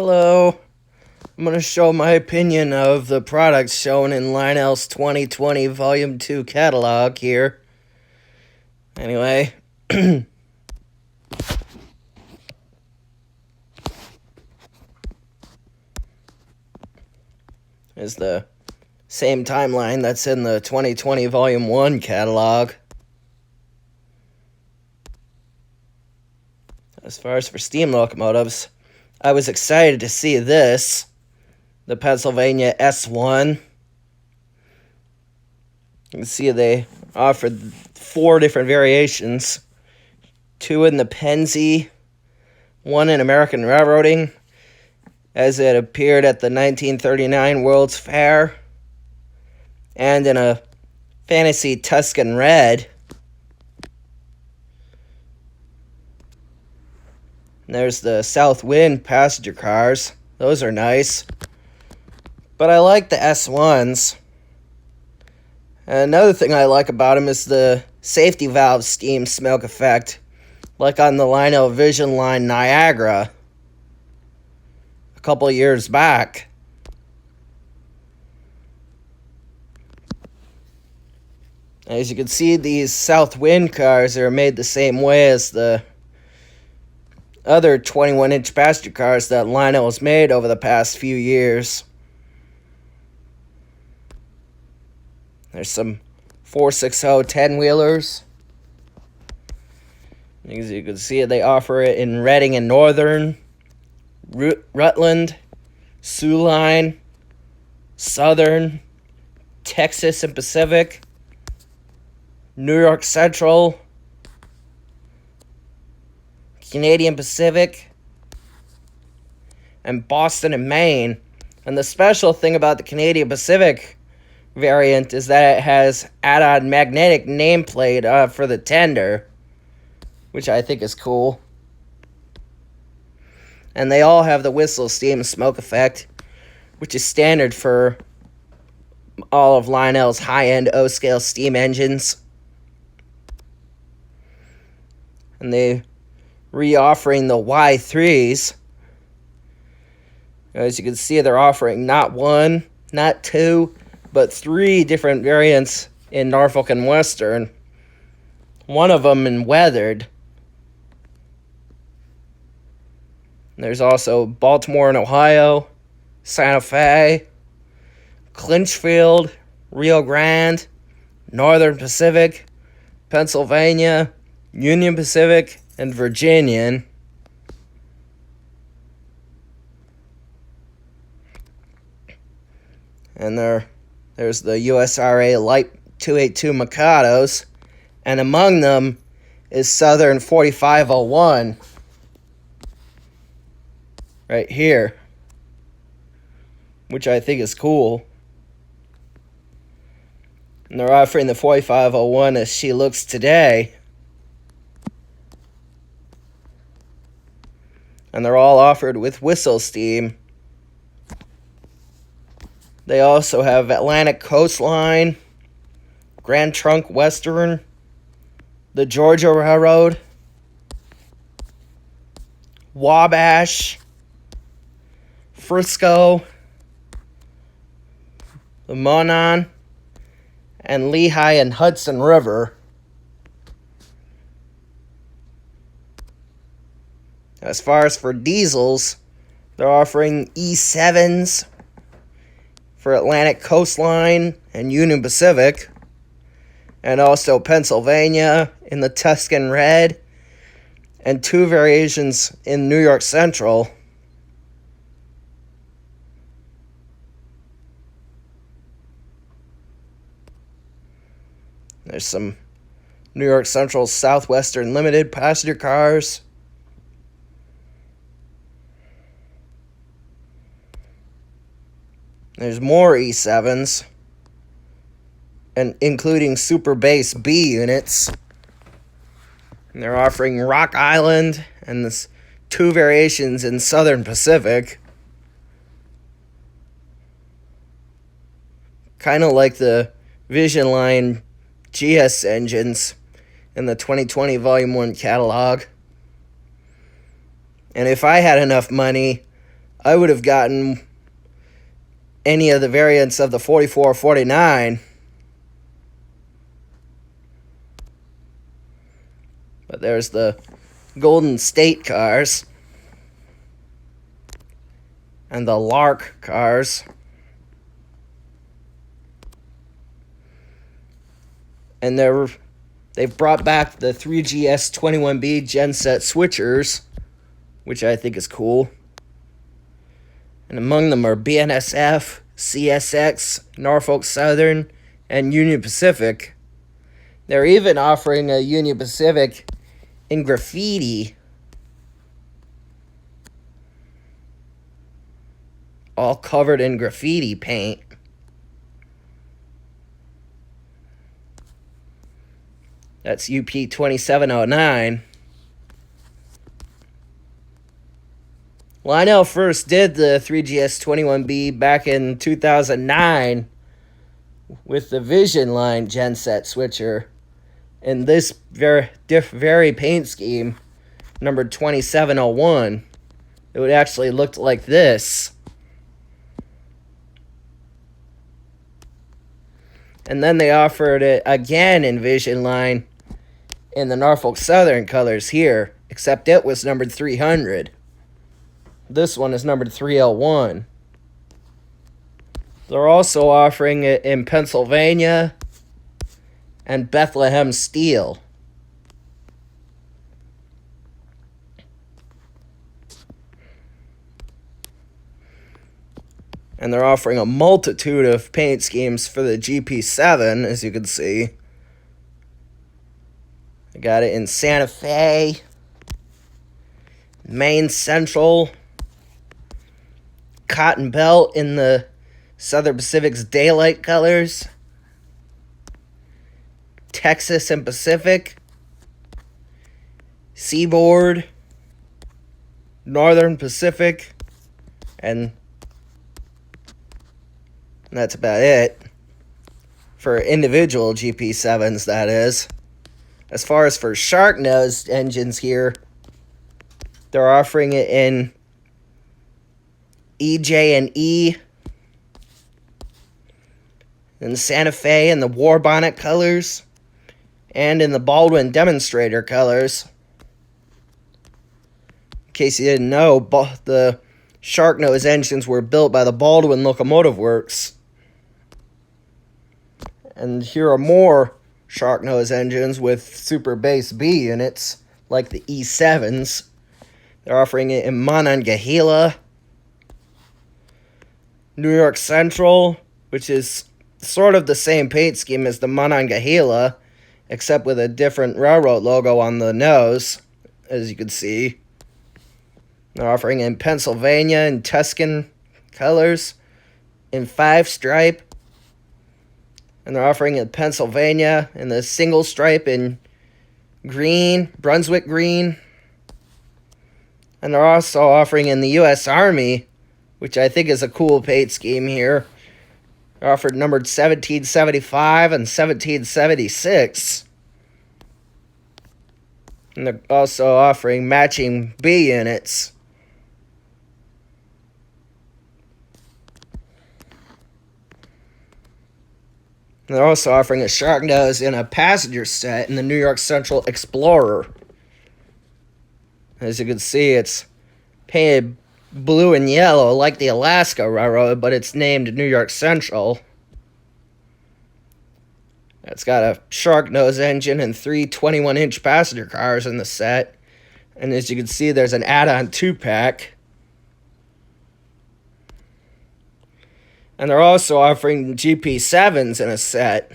Hello. I'm going to show my opinion of the products shown in Lionel's 2020 Volume 2 catalog here. Anyway. Is the same timeline that's in the 2020 Volume 1 catalog. As far as for steam locomotives, I was excited to see this, the Pennsylvania S1. You can see they offered 4 different variations. 2 in the Pennsy, 1 in American Railroading, as it appeared at the 1939 World's Fair, and in a Fantasy Tuscan Red. And there's the South Wind passenger cars. Those are nice. But I like the S1s. And another thing I like about them is the safety valve steam smoke effect, like on the Lionel Vision Line Niagara a couple of years back. As you can see, these South Wind cars are made the same way as the other 21-inch passenger cars that Lionel has made over the past few years. There's some 460 10-wheelers. As you can see, they offer it in Reading and Northern, Rutland, Sioux Line, Southern, Texas and Pacific, New York Central, Canadian Pacific, and Boston and Maine. And the special thing about the Canadian Pacific variant is that it has add-on magnetic nameplate for the tender, which I think is cool. And they all have the whistle steam smoke effect, which is standard for all of Lionel's high-end O-scale steam engines. And they re-offering the Y3s. As you can see, they're offering not 1, not 2, but 3 different variants in Norfolk and Western. One of them in weathered. There's also Baltimore and Ohio, Santa Fe, Clinchfield, Rio Grande, Northern Pacific, Pennsylvania, Union Pacific, and Virginian. And there's the USRA Light 282 Mikados, and among them is Southern 4501 right here, which I think is cool. And they're offering the 4501 as she looks today. And they're all offered with whistle steam. They also have Atlantic Coastline, Grand Trunk Western, the Georgia Railroad, Wabash, Frisco, the Monon, and Lehigh and Hudson River. As far as for diesels, they're offering E7s for Atlantic Coastline and Union Pacific, and also Pennsylvania in the Tuscan Red, and 2 variations in New York Central. There's some New York Central Southwestern Limited passenger cars. There's more E7s, and including Super Base B units. And they're offering Rock Island and this 2 variations in Southern Pacific. Kind of like the Vision Line GS engines in the 2020 Volume 1 catalog. And if I had enough money, I would have gotten any of the variants of the 44 or 49. But there's the Golden State cars. And the Lark cars. And they've brought back the 3GS21B genset switchers, which I think is cool. And among them are BNSF, CSX, Norfolk Southern, and Union Pacific. They're even offering a Union Pacific in graffiti. All covered in graffiti paint. That's UP 2709. Lionel first did the 3GS21B back in 2009 with the Vision Line genset switcher in this very paint scheme, numbered 2701. It would actually look like this. And then they offered it again in Vision Line in the Norfolk Southern colors here, except it was numbered 300. This one is numbered 301. They're also offering it in Pennsylvania and Bethlehem Steel. And they're offering a multitude of paint schemes for the GP7, as you can see. I got it in Santa Fe, Maine Central, Cotton Belt in the Southern Pacific's daylight colors, Texas and Pacific, Seaboard, Northern Pacific, and that's about it for individual GP7s, that is. As far as for shark-nosed engines here, they're offering it in EJ and E, in Santa Fe in the War Bonnet colors, and in the Baldwin Demonstrator colors. In case you didn't know, the shark-nosed engines were built by the Baldwin Locomotive Works. And here are more shark-nosed engines with Super Base B units, like the E7s. They're offering it in Monongahela, New York Central, which is sort of the same paint scheme as the Monongahela, except with a different railroad logo on the nose, as you can see. They're offering it in Pennsylvania in Tuscan colors, in 5-stripe. And they're offering it in Pennsylvania in the single stripe in green, Brunswick green. And they're also offering in the U.S. Army, which I think is a cool paint scheme here. They're offered numbered 1775 and 1776. And they're also offering matching B units. And they're also offering a shark nose in a passenger set in the New York Central Explorer. As you can see, it's painted blue and yellow like the Alaska Railroad, but it's named New York Central. It's got a shark nose engine and 3 21-inch passenger cars in the set. And as you can see, there's an add-on 2-pack. And they're also offering GP7s in a set.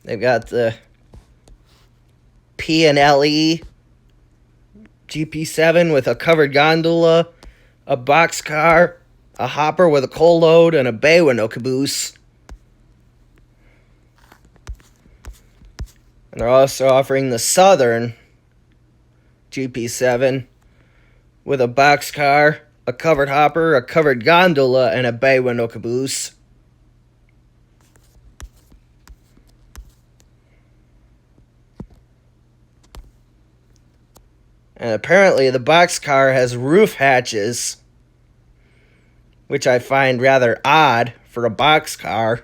They've got the P&LE GP7 with a covered gondola, a boxcar, a hopper with a coal load, and a bay window caboose. And they're also offering the Southern GP7 with a boxcar, a covered hopper, a covered gondola, and a bay window caboose. And apparently the boxcar has roof hatches, which I find rather odd for a boxcar.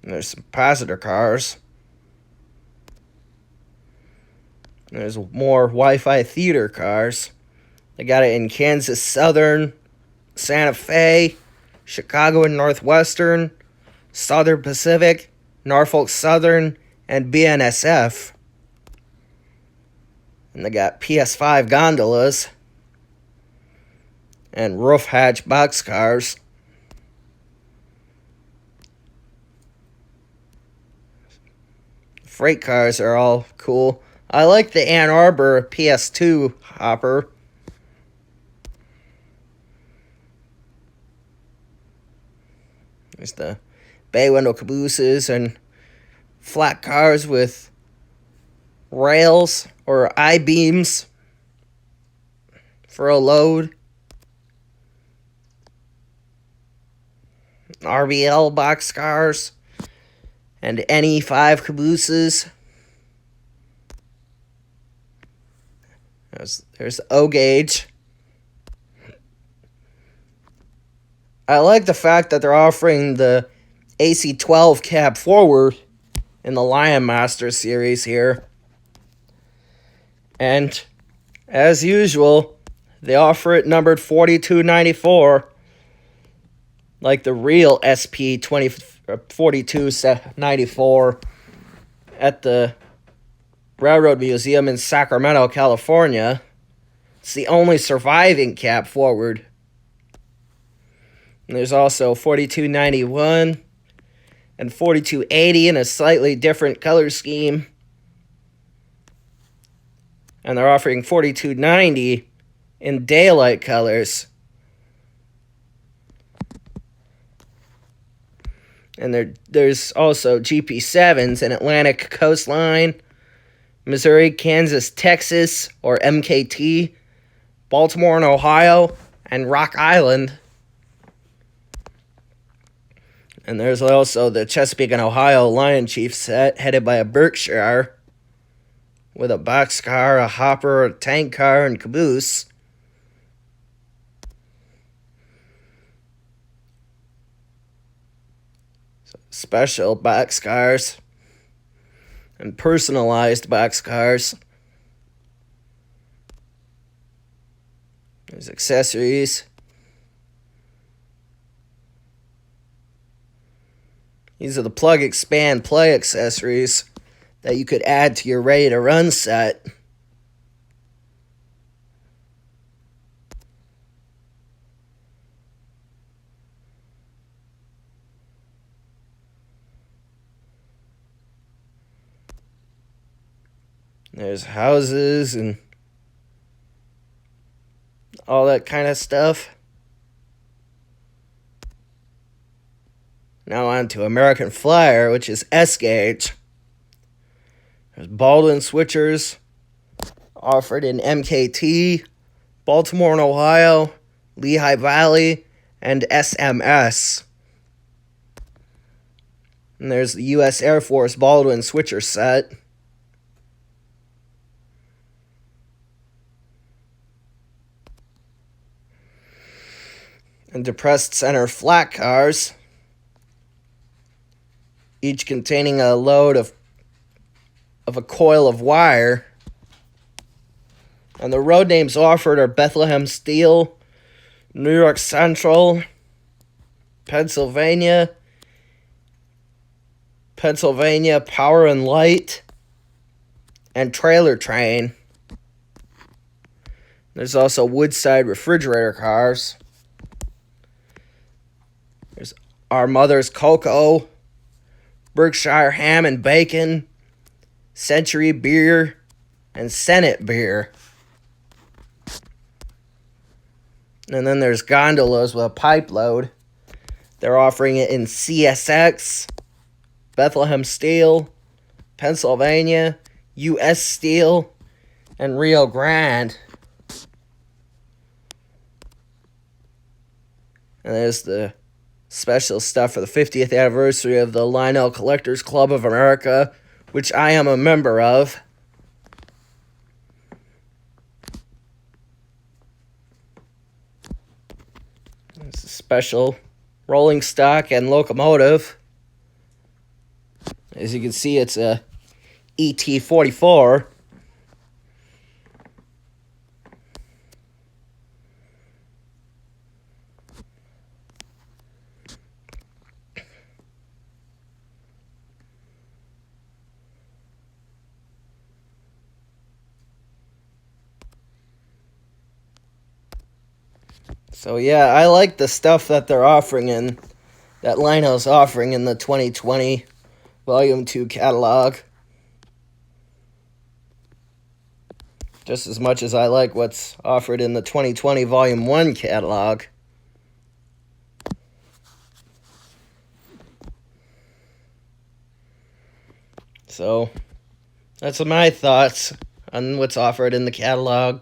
And there's some passenger cars. And there's more Wi-Fi theater cars. They got it in Kansas Southern, Santa Fe, Chicago and Northwestern, Southern Pacific, Norfolk Southern, and BNSF. And they got PS5 gondolas and roof hatch boxcars. Freight cars are all cool. I like the Ann Arbor PS2 hopper. There's the bay window cabooses and flat cars with rails or I-beams for a load. RBL boxcars and NE5 cabooses. There's the O-gauge. I like the fact that they're offering the AC-12 cab forward in the Lion Master series here. And as usual, they offer it numbered 4294, like the real SP 4294 at the Railroad Museum in Sacramento, California. It's the only surviving cab forward. And there's also 4291 and 4280 in a slightly different color scheme. And they're offering 4290 in daylight colors. And there's also GP7s in Atlantic Coastline, Missouri, Kansas, Texas, or MKT, Baltimore and Ohio, and Rock Island. And there's also the Chesapeake and Ohio Lion Chief set, headed by a Berkshire, with a boxcar, a hopper, a tank car, and caboose. Special boxcars and personalized boxcars. There's accessories. These are the plug, expand, play accessories that you could add to your ready to run set. There's houses and all that kind of stuff. Now on to American Flyer, which is S-gauge. There's Baldwin switchers offered in MKT, Baltimore and Ohio, Lehigh Valley, and SMS. And there's the U.S. Air Force Baldwin switcher set. And depressed center flat cars, each containing a load of a coil of wire. And the road names offered are Bethlehem Steel, New York Central, Pennsylvania Power and Light, and Trailer Train. There's also Woodside refrigerator cars. There's Our Mother's Cocoa, Berkshire Ham and Bacon, Century Beer, and Senate Beer. And then there's gondolas with a pipe load. They're offering it in CSX, Bethlehem Steel, Pennsylvania, U.S. Steel, and Rio Grande. And there's the special stuff for the 50th anniversary of the Lionel Collectors Club of America, which I am a member of. It's a special rolling stock and locomotive. As you can see, it's a ET-44. So yeah, I like the stuff that they're offering that Lionel's offering in the 2020 Volume 2 catalog. Just as much as I like what's offered in the 2020 Volume 1 catalog. So, that's my thoughts on what's offered in the catalog.